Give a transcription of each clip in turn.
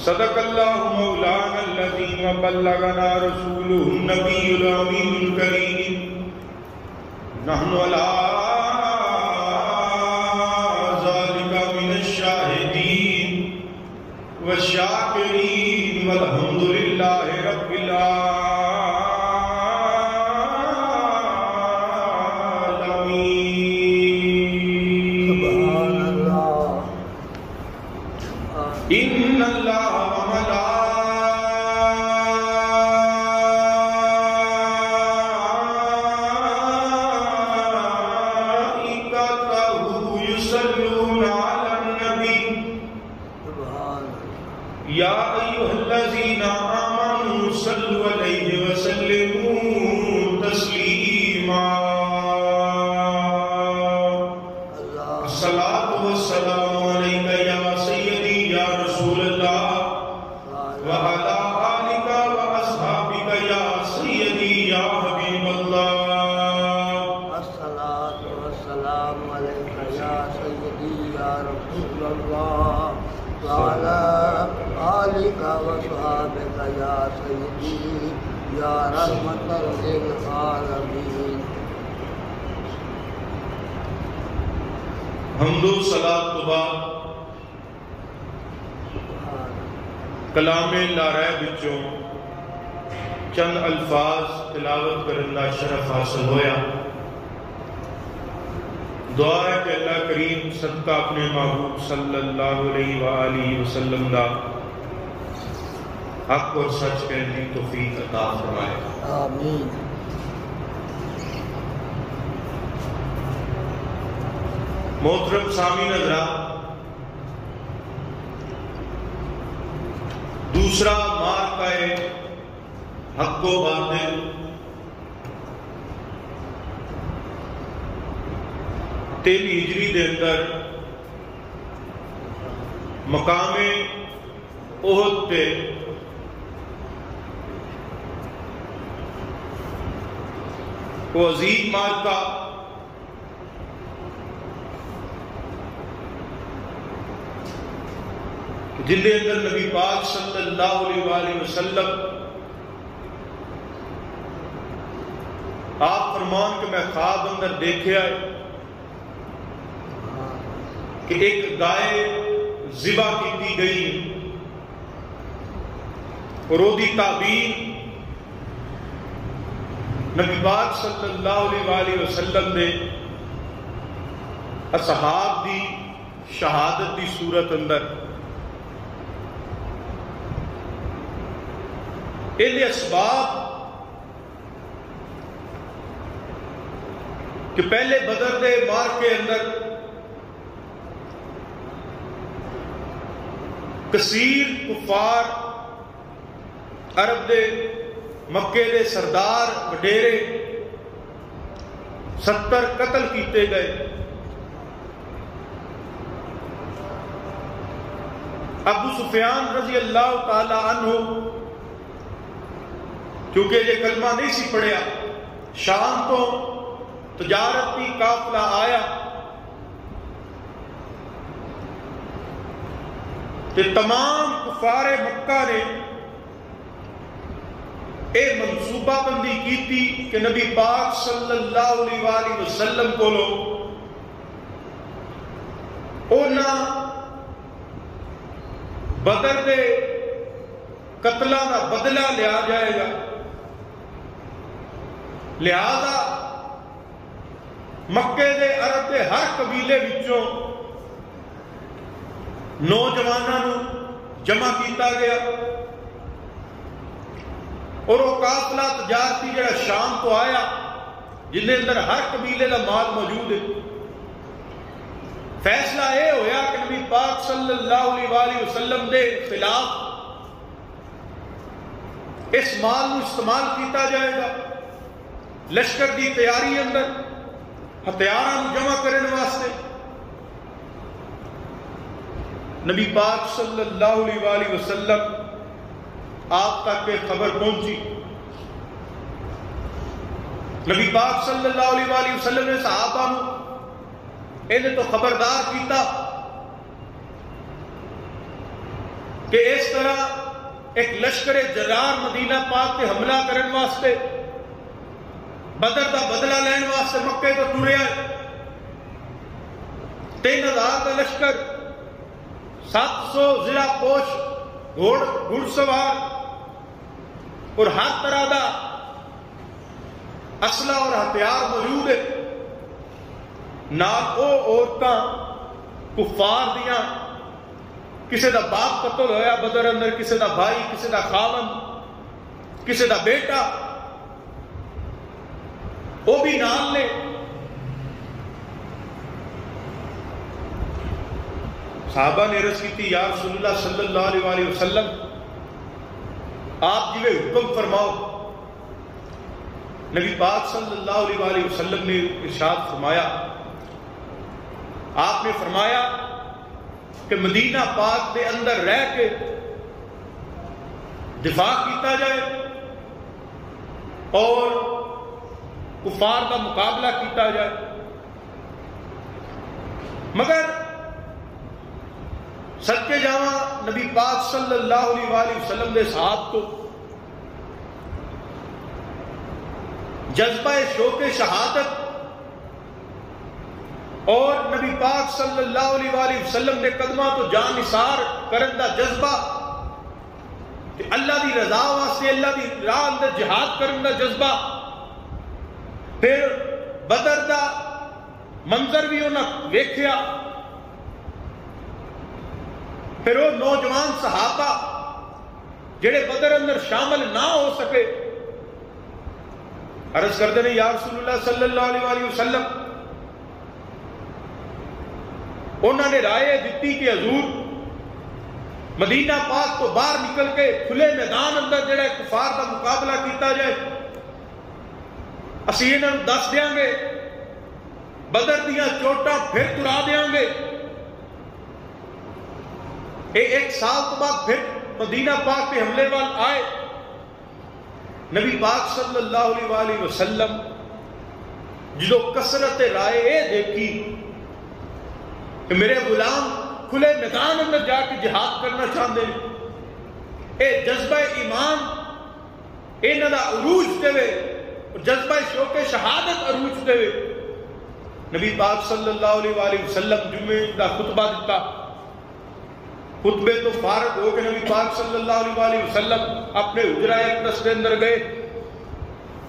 صدق اللہ مولانا الذی وبلغنا رسولہ النبی الامین الکریم نحن علی ذالک من الشاہدین والشاکرین والحمد للہ رب العالمین. سبحان اللہ. ان اللہ حمد و صلاۃ تو بعد کلام لارے بچوں چند الفاظ تلاوت کرنا شرف حاصل ہویا. دعا ہے کہ اللہ کریم صدقہ اپنے محبوب صلی اللہ علیہ وآلہ وسلم دا حق اور سچ کہنے کی توفیق عطا فرمائے. آمین. محترم سامعین حضرات، دوسرا مارکہ حق و باطل تیل ہجری دے اندر مقام احد پہ وہ عظیم مارکہ جن کے اندر نبی پاک صلی اللہ علیہ وآلہ وسلم آپ فرمان کہ میں خواب اندر دیکھا ہے کہ ایک گائے ذبح کی گئی اور وہ تعبیر نبی پاک صلی اللہ علیہ وآلہ وسلم نے اصحاب دی شہادت دی صورت اندر ان اسباب کہ پہلے بدر دے مار کے اندر کثیر کفار عرب دے مکے دے سردار وڈیرے 70 قتل کیتے گئے. ابو سفیان رضی اللہ تعالی عنہ کیونکہ یہ کلمہ نہیں سی پڑھیا، شام تو تجارتی قافلہ آیا کہ تمام کفار مکہ نے اے منصوبہ بندی کی تھی کہ نبی پاک صلی اللہ علیہ وآلہ وسلم کو اونا بدر دے قتلہ کا بدلہ لیا جائے گا، لہذا مکے دے عرب دے ہر قبیلے وچوں نوجوانوں جمع کیتا گیا اور وہ قافلہ تجارتی جڑا شام تو آیا جن کے اندر ہر قبیلے کا مال موجود ہے. فیصلہ یہ ہویا کہ نبی پاک صلی اللہ علیہ وآلہ وسلم دے خلاف اس مال کو استعمال کیتا جائے گا لشکر دی تیاری اندر ہتھیاراں جمع کرنے واسطے. نبی پاک صلی اللہ علیہ وآلہ وسلم آپ تک کے خبر پہنچی. نبی پاک صلی اللہ علیہ وآلہ وسلم نے صحابہ انہیں تو خبردار کیتا کہ اس طرح ایک لشکر جرار مدینہ پاک کے حملہ کرنے واسطے بدر دا بدلہ لینے واسطے مکے تو ٹریا ہے. 3000 کا لشکر، 700 ضلع پوش گھڑ سوار اور ہر طرح دا اسلحہ اور ہتھیار موجود ہے. نال او عورتاں کفار دیاں کسی دا باپ قتل ہویا بدر اندر، کسی دا بھائی، کسی دا خاون، کسی دا بیٹا، وہ بھی نال نے. صحابہ نے عرض کی تھی یا رسول اللہ صلی اللہ علیہ وآلہ وسلم آپ جی حکم فرماؤ. نبی پاک صلی اللہ علیہ وآلہ وسلم نے ارشاد فرمایا، آپ نے فرمایا کہ مدینہ پاک کے اندر رہ کے دفاع کیتا جائے اور کفار کا مقابلہ کیتا جائے. مگر صدقے جاواں نبی پاک صلی اللہ علیہ وآلہ وسلم نے صحابہ کو جذبہ شوق شہادت اور نبی پاک صلی اللہ علیہ وآلہ وسلم نے قدمہ تو جان نثار کرن دا جذبہ، کہ اللہ دی رضا واسطے اللہ دی راہ اندر جہاد کرن دا جذبہ، پھر بدر دا منظر بھی انہاں ویکھیا، پھر وہ نوجوان صحابہ جڑے بدر اندر شامل نہ ہو سکے عرض کرتے ہیں یا رسول اللہ صلی اللہ علیہ وآلہ وسلم، انہوں نے رائے دیتی کہ حضور مدینہ پاک تو باہر نکل کے کھلے میدان اندر جڑا کفار کا مقابلہ کیتا جائے. اسی انہوں نے دس دیاں گے، بدر دیاں چوٹاں پھر ترا دیاں گے. ایک سال تو بعد پھر مدینہ پاک پہ حملے وال آئے. نبی پاک صلی اللہ علیہ وآلہ وسلم جدو کثرت رائے دیکھی کہ میرے غلام کھلے میدان اندر جا کے جہاد کرنا چاہتے ہیں. اے جذبہ ایمان انہاں دا عروج دے اور جذبہ شوق شہادت عروج دے. نبی پاک صلی اللہ علیہ وآلہ وسلم جمعے دا خطبہ دیتا. خطبے تو فارغ ہو کے نبی پاک صلی اللہ علیہ وآلہ وسلم اپنے حجرہ اقدس کے اندر گئے.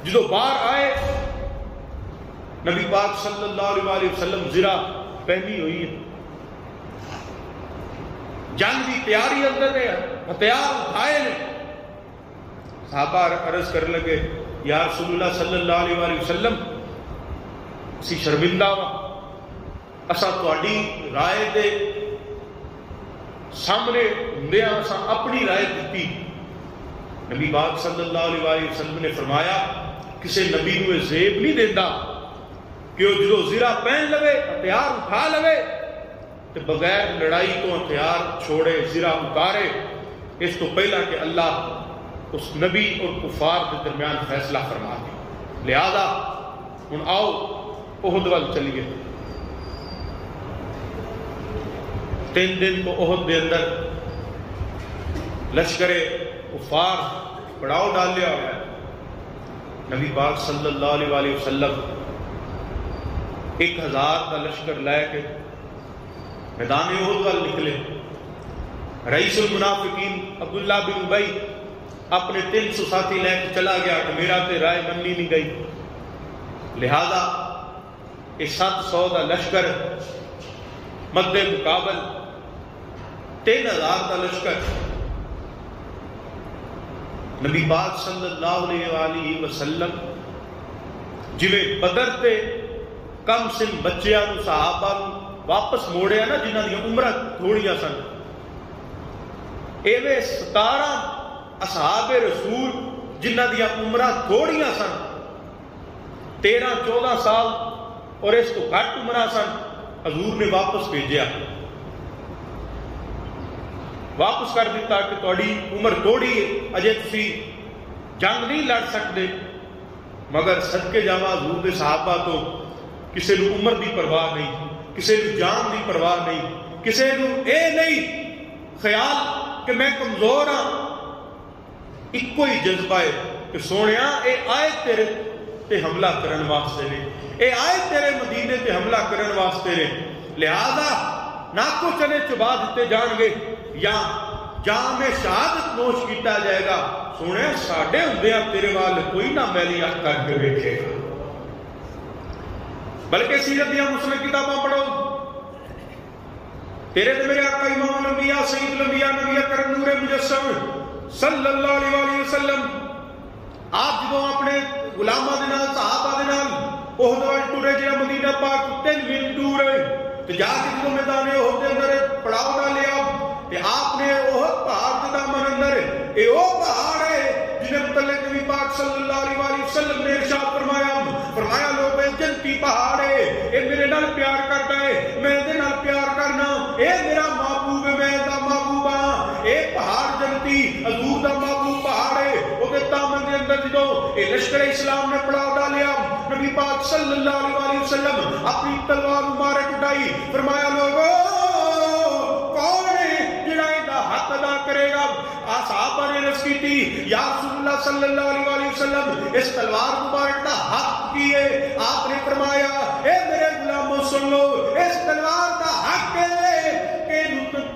جدو باہر آئے نبی پاک صلی اللہ علیہ وآلہ وسلم زرہ پہنی ہوئی ہے. جنگ کی تیاری اندر نے ہتھیار اٹھائے نے. صحابہ عرض کر لگے یا رسول اللہ صلی اللہ علیہ وآلہ وسلم اسی شرمندہ وا اسا تہاڈی رائے دے سامنے ہندیاں اسا اپنی رائے دیتی. نبی پاک صلی اللہ علیہ وآلہ وسلم نے فرمایا کسی نبی نو زیب نہیں دیندا کہ وہ جدو زرہ پہن لوے ہتھیار اٹھا لوے تو بغیر لڑائی تو ہتھیار چھوڑے زرہ اتارے اس تو پہلا کہ اللہ اس نبی اور کفار کے درمیان فیصلہ فرما دے. لہذا ہن آؤ احد وال چلیے. 3 دن کو احد دے اندر لشکر کفار پڑاؤ ڈال لیا ہوا ہے. نبی پاک صلی اللہ علیہ وآلہ وسلم 1000 کا لشکر لے کے میدان احد وال نکلے. رئیس المنافقین عبداللہ بن ابی اپنے 300 ساتھی لے کے چلا گیا کہ میرا تے رائے مننی نہیں گئی. لہذا یہ 700 کا لشکر مد مقابل 3000 کا لشکر. نبی پاک صلی اللہ علیہ وآلہ وسلم جویں بدر تے کم سن بچیاں نو صحابہ نو واپس موڑیا نا جنہاں دی عمرہ تھوڑیاں سن, ایویں 17 اصحاب رسول جنہاں دی عمرہ تھوڑیاں سن 13-14 سال اور اس کو گھٹ عمرہ سن, حضور نے واپس بھیجیا, واپس کر دیتا کہ تہاڈی عمر تھوڑی ہے اجے تسی جنگ نہیں لڑ سکتے. مگر صدقے جاواں حضور دے صحابہ تو کسی نو عمر دی پرواہ نہیں, کسی نو جان دی پرواہ نہیں, کسی نو اے نہیں خیال کہ میں کمزور ہاں. ایکو ہی جذبہ ہے کہ سونیا اے آئے تیرے تے حملہ کرن واسطے نے, اے آئے تیرے مدینے تے حملہ کرن واسطے نے. لہذا نہ کو چنے چبا دیتے جان گے یا جام شہادت نوش کیتا جائے گا. سونے ساڈے ہوندیاں تیرے وال کوئی نہ میلی اکھ کر کے ویکھے گا. بلکہ سیرت دیاں مسلم کتاباں پڑھو, تیرے تے میرے آقا امام الانبیاء سید الانبیاء نبی اکرم نور مجسم صلی اللہ علیہ وآلہ وسلم آپ جدوں اپنے غلاماں دے نال صحابہ دے نال احد وال ٹرے جڑا مدینہ پاک 3 میل دور ہے تے جا کے جدوں میدان احد دے اندر پڑاؤ ڈالیا تے آپ نے احد پہاڑ دے دامن اندر اے او پہاڑ ہے جنہیں متعلق نبی پاک صلی اللہ علیہ وآلہ وسلم نے ارشاد فرمایا لوگ جنتی پہاڑ ہے, اے میرے نال پیار کرتا ہے, میں دے نال پیار کرنا, اے میرا محبوب ہے, میں دا محبوب ہاں. اے پہاڑ جنتی حضور دا محبوب پہاڑ ہے. او دے دامن دے اندر جدوں اے لشکر اسلام نے پڑاؤ ڈالیا نبی پاک صلی اللہ علیہ وآلہ وسلم اپنی تلوار مبارک اٹھائی, فرمایا لوگو کون ہے جڑا دا حق ادا کرے گا. صحابہ نے عرض کی تھی یا رسول اللہ صلی اللہ علیہ وآلہ وسلم اس تلوار مبارک دا حق کی ہے. آپ نے فرمایا اے میرے غلاموں سن لو, اس تلوار دا حق ہے کہ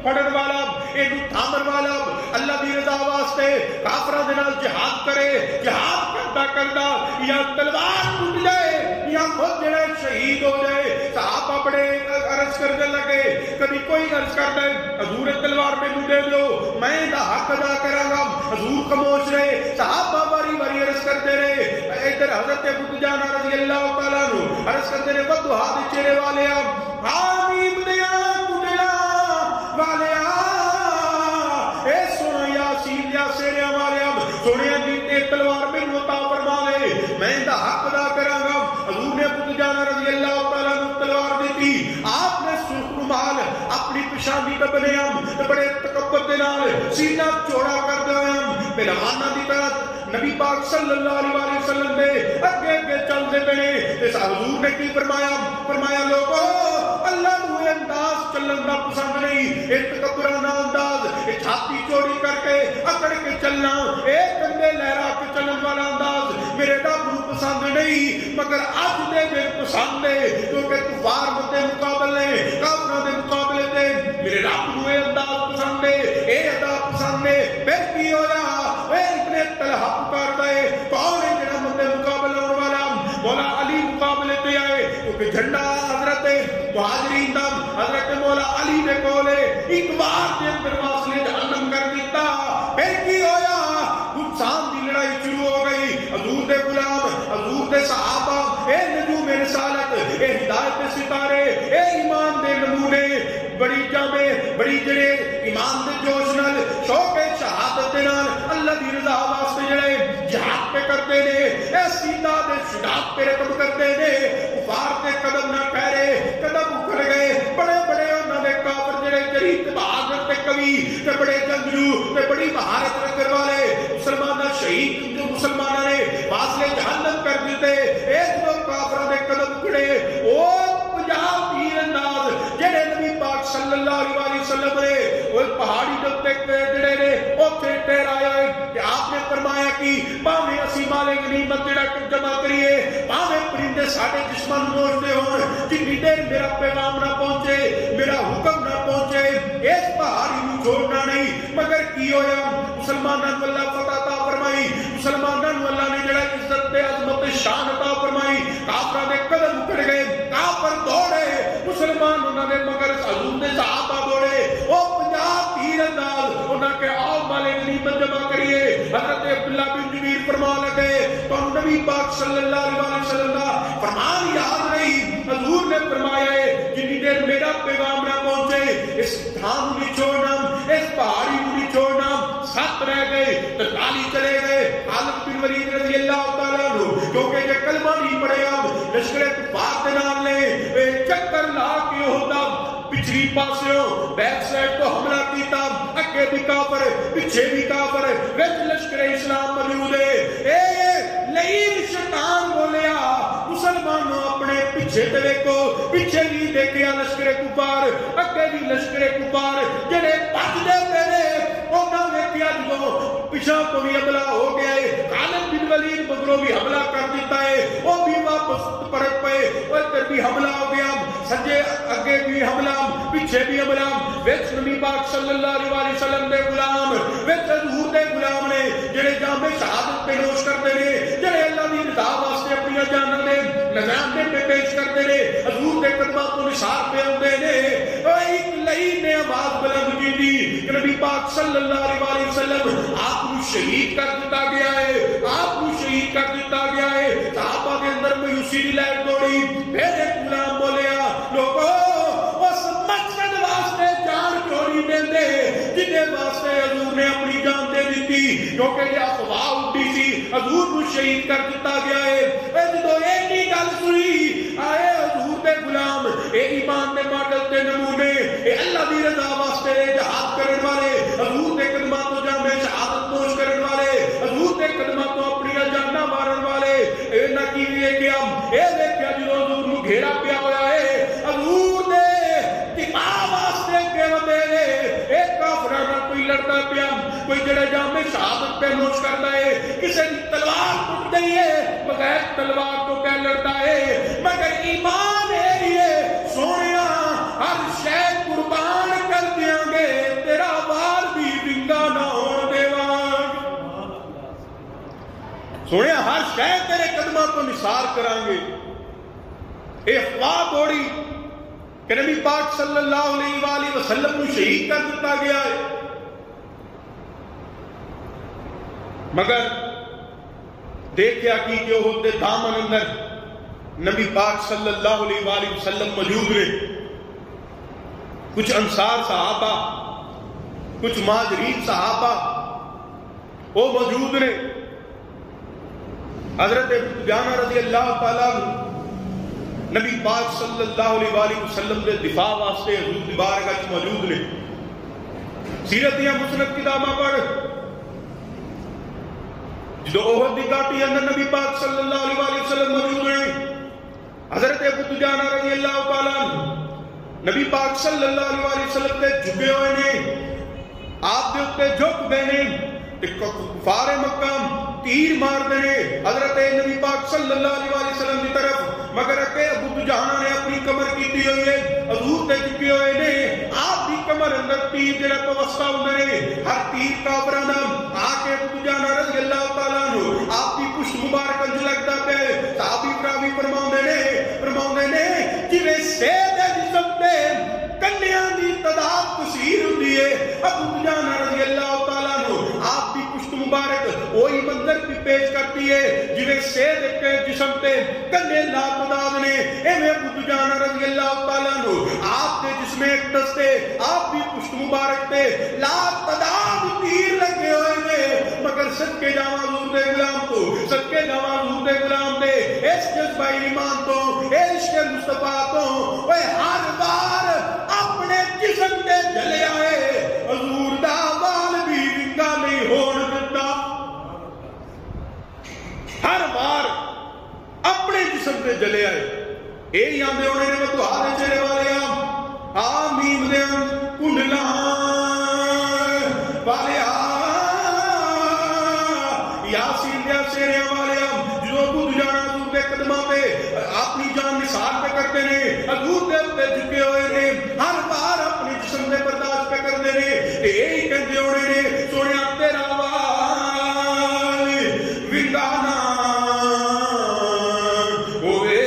پڑھن والا اینو تھامن والا اللہ دی رضا واسطے کافراں دے نال جہاد کرے, جہاد کردا یا تلوار ٹوٹ جائے یا خود جڑے شہید ہو جائے. صحابہ بڑے عرض کرنے لگے, کبھی کوئی عرض کرتا ہے حضور تلوار مینوں دے دو میں دا حق ادا کراں گا, حضور خاموش رہے. صحابہ باری باری عرض کرتے رہے. ادھر حضرت ابو دجانہ رضی اللہ تعالیٰ عنہ عرض کرتے رہے بدھا دے چہرے والے حبیب دیا کٹلا والے اے سونا یاسین یا سیرے والے سونے دی تلوار مینوں عطا فرما لے, میں دا حق ادا کراں گا. حضور نے ابو دجانہ رضی اللہ تعالیٰ عنہ تلوار دیتی. آپ نے سرخ رومال اپنی پیشانی تے بنیا بڑے تکبر دے نال سینہ چوڑا کر دیا پہلواناں دی طرح نبی پاک صلی اللہ علیہ وسلم دے اگے اگے چلتے پے. حضور نے کی فرمایا, فرمایا لوگو اللہ نو انداز چلن دا پسند نہیں، ایک تکبرانہ انداز، ایک چھاتی چوڑی کر کے اکڑ کے چلنا، ایک کندھے لہرا کے چلن والا انداز میرے رب نو پسند نہیں، مگر اج دے دن پسند ہے، کیونکہ کفار دے مقابلے کافراں دے مقابلے تے میرے رب نو اے انداز پسند ہے، اے ادا پسند ہے۔ پھر کی ہویا؟ اے اتنے طلحہ پکار دے، کون ہے جڑا مدے مقابلے ہونے والا؟ مولا علی مقابلے تے آئے، کیونکہ جھنڈا حضرت مہاجرین دا حضرت مولا علی دے کولے، ایک بار دے دروازے جہنم کر دیتا۔ پھر کی ہویا؟ گلشان دی لڑائی شروع ہو گئی، حضور دے غلام، حضور دے صحابہ، اے نجوم رسالت، اے ہدایت دے ستارے، اے ایمان دے نمونے، بڑی جامع بڑی جڑے ایمان دے جوش نال شوق شہادت دے نال اللہ دی رضا واسطے جڑے جہاد پہ کرتے نے، اے سیدھا دے شجاعت پہ رقم کرتے نے، کفار تے قدم نہ پھیرے، قدم اکھڑ گئے، بڑے بڑے انہاں دے کافر جڑے جریت بہادر تے کبھی تے بڑے جنگجو تے بڑی مہارت رکھنے والے مسلمانہ شہید جو مسلمانہ نے فاصلے جہنم کر دیتے، ایک دو کافروں دے قدم اکھڑے، او 50 تیر انداز جڑے نبی پاک صلی اللہ علیہ وسلم نے وہ پہاڑی دے جڑے نے اوتھے ٹھہرایا ہے کہ آپ نے فرمایا کہ باویں اسی مال غنیمت جڑا جمع کریے، باویں پرندے ساڈے جسماں نوں نوچدے ہون، جتنی دیر میرا پیغام نہ پہنچے، میرا حکم نہ پہنچے، اس پہاڑی نوں چھوڑنا نہیں۔ مگر کی ہویا؟ مسلماناں نوں اللہ فتح عطا فرمائی، مسلماناں نوں اللہ نے جڑا عزت تے عظمت تے شان عطا فرمائی، کافراں دے قدم اکھڑ گئے، کافر دوڑے، مسلمان انہاں دے مگر حضور دے صحابہ دوڑے، او 50 تیر انداز انہاں کے آؤ مال غنیمت جمع کریے۔ حضرت عبداللہ بن جبیر فرما لگے تو نبی پاک صلی اللہ علیہ وسلم کا فرمان یاد نہیں، حضور نے فرمایا ہے جتنی دیر میرا پیغام نہ پہنچے اس دھام نہیں چھوڑنا، اس پہاڑی کو نہیں چھوڑنا۔ 7 رہ گئے، 43 چلے گئے، خالد بن ولید رضی اللہ تعالیٰ عنہ کیونکہ یہ کلمہ نہیں پڑے اب لشکر کفار دے نال نے چکر لا کے ہوتا پچھلی پاسوں بیک سائڈ تو حملہ کیتا، اگے بھی کافر پیچھے بھی کافر، وچ لشکر اسلام موجود ہے۔ اے لئیم شیطان بولیا مسلمانوں اپنے پیچھے تے دیکھو، پیچھے بھی دیکھیا لشکر کفار، اگے بھی لشکر کفار جڑے بھجدے پے انہاں ویکھیا جدوں پیچھے تو بھی حملہ ہو گیا ہے، خالد بن ولید مگروں بھی حملہ کر دیتا ہے، وہ بھی واپس پرت پے، ادھر بھی حملہ ہو گیا، سجے اگے بھی حملہ پیچھے بھی حملہ، وچ نبی پاک صلی اللہ علیہ وسلم دے غلام، وچ حضور دے غلام نے جڑے جام شہادت پہ نوش کرتے نے، جڑے اللہ دی رضا واسطے اپنی جاناں دے نظام دے پیش کرتے نے، حضور دے قدماں تو نثار پہ آندے نے۔ ایک لئی نے آواز بلند کی دی کہ نبی پاک صلی اللہ علیہ وسلم آپ کو شہید کر دیتا گیا ہے، آپ کو شہید کر دیتا گیا ہے۔ صحابہ کے اندر مایوسی دی لہر دوڑی، پھر ایک غلام بولیا لوگوں اس مقصد واسطے جان کیوں نہیں دیندے جنہیں واسطے حضور نے اپنی جان دے دیتی، کیونکہ یہ افواہ اٹھی سی حضور کو شہید کر دیتا گیا ہے۔ جدو ایک ہی گل سنی آئے حضور دے غلام، اے ایمان دے ماڈل تے نمونے، اے اللہ دی رضا واسطے جہاد کرن والے، حضور دے قدماں تو جامع شہادت نوش کرن والے، حضور دے قدماں تو اپنی جاناں مارن والے، اے نہ کی ویکھیا، اے ویکھیا جدوں حضور نوں گھیرا پیا ہویا ہے، حضور دے دفاع واسطے کہ ودے نے، اے کافراں نال کوئی لڑدا پیا، کوئی جڑا جامع شہادت پہ نوش کردا ہے، کسے دی تلوار ٹوٹ گئی ہے بغیر تلوار تو کہ لڑتا ہے، مگر ایمان ہے سونیا ہر شے قربان کر دیاں گے، تیرا وار بھی ونگا نہ ہون دیواں، سونیا ہر شے تیرے قدماں تو نثار کران گے۔ اے افواہ دوڑی کہ نبی پاک صلی اللہ علیہ وآلہ وسلم کو شہید کر دیتا گیا ہے، مگر دیکھیا کی کہ وہ دے دامن اندر نبی پاک صلی اللہ علیہ وآلہ وسلم موجود رہے، کچھ انصار صحابہ، کچھ مہاجرین صحابہ وہ موجود رہے۔ حضرت جانا رضی اللہ تعالیٰ نبی پاک صلی اللہ علیہ وآلہ وسلم دے دفاع واسطے حضور دی بارگاہ وچ موجود نے۔ سیرت یا مسند کتاباں پڑھ، جدو احد دی گھاٹی اندر نبی پاک صلی اللہ علیہ وآلہ وسلم موجود ہیں، حضرت ابو دجانہ رضی اللہ تعالیٰ نبی پاک صلی اللہ علیہ وسلم تے جھکے ہوئے نے، آپ دے اتنے جھک گئے نے، کفار مکہ تیر مار دے حضرت نبی پاک صلی اللہ علیہ وسلم کی طرف، مگر کہ ابو دجانہ نے اپنی کمر کیتی ہوئی ہے، حضور تے جھکے ہوئے نے، آپ دی کمر اندر تیر جڑا پوستا ہوندے نے، ہر تیر کافراں دا آ کے ابو دجانہ رضی اللہ تعالیٰ عنہ آپ دی پشت مبارک انج لگدا پے، صحابی پراوی فرماؤندے نے جویں سید جسم تے کنیاں دی تعداد کثیر ہوندی ہے، ابو دجانہ رضی اللہ تعالیٰ عنہ آپ دی پشت مبارک وہی منظر بھی پیش کرتی ہے جویں سید کے جسم تے کننے لا تعداد نے، ایویں ابو دجانہ رضی اللہ تعالیٰ عنہ آپ دے جسم اقدس تے آپ دی پشت مبارک تے لا تعداد تیر لگے ہوئے نے، مگر صدقے جاواں حضور دے غلام تو، صدقے جاواں حضور دے غلام دے اس جذبہ ایمان تو، عشق مصطفیٰ تو، وہ ہر بار اپنے جسم تے جلے آئے، حضور دا وال بھی ونگا نہیں ہون دتا، ہر بار اپنے جسم تے جلے آئے، اے آندے ہونے نے بدعا دے چہرے والے آمین دے کنڈلا والے یاسین دے چہرے والے جو ابو دجانہ حضور دے قدماں پہ اپنی جان نثار پہ کرتے نے، حضور دے اتنے جھکے ہوئے نے، ہر بار اپنے جسم دے برداشت پہ کرتے نے، یہی کہتے ہونے نے سونے تیرا وال ونگانا ہوئے،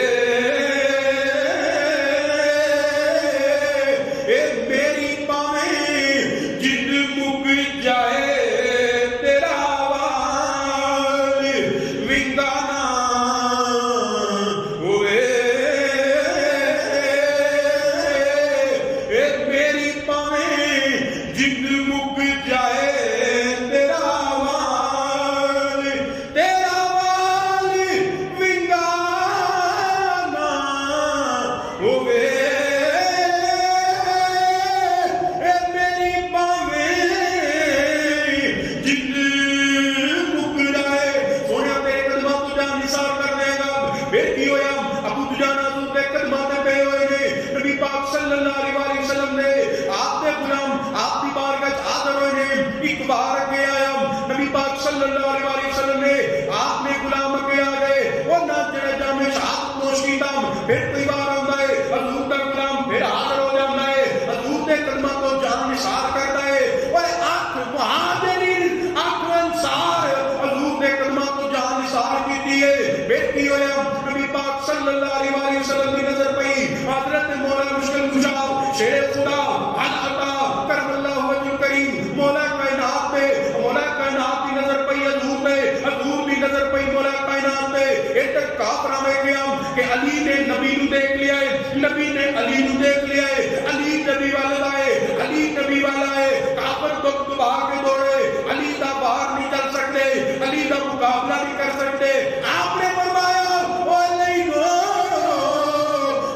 اے میری پاویں جن مک جائے تیرا وال ونگانا ہوئے، اے میری پاویں جن مک جائے تیرا وال ونگانا ہوئے، اے میری پاویں جن مک جائے، سونے تیرے قدماں تو جان نثار کر دے گا، پھر کی ہویا ابو دجانہ حضور دے قدماں تے پے ہوئے نے، نبی پاک صلی اللہ علیہ وسلم نے آپ دے غلام آپ دی بارگاہ حاضر ہوئے نے، ایک بار اگے آیا نبی پاک صلی اللہ علیہ وسلم نے آپ نے غلام اگے آ گئے، وہ نہ جڑے جامع شہادت نوش کیتا، پھر کوئی بار آندا ہے حضور دا غلام پھر حاضر ہو جاندا ہے، حضور دے قدماں تو جان نثار کردا ہے، اوے اٹھ مہاجرین اٹھ انصار حضور دے قدماں تو جان نثار کیتی ہے، پھر کی ہویا نبی پاک صلی اللہ علیہ وسلم کی نظر پئی حضرت مولا مشکل کشا شیر خدا عطا کرم اللہ وجہ کریم مولا کائنات پہ، مولا کائنات کی نظر پئی حضور پہ، حضور بھی نظر پئی مولا کائنات پہ، ایک تک کافر آوے گیا کہ علی نے نبی نو دیکھ لیا ہے، نبی نے علی نو دیکھ لیا ہے، علی نبی والا ہے، علی نبی والا ہے، کافر تو باہر کے دوڑے، علی دا باہر نہیں چل سکتے، علی دا مقابلہ نہیں کر سکتے، آپ نے فرمایا او علی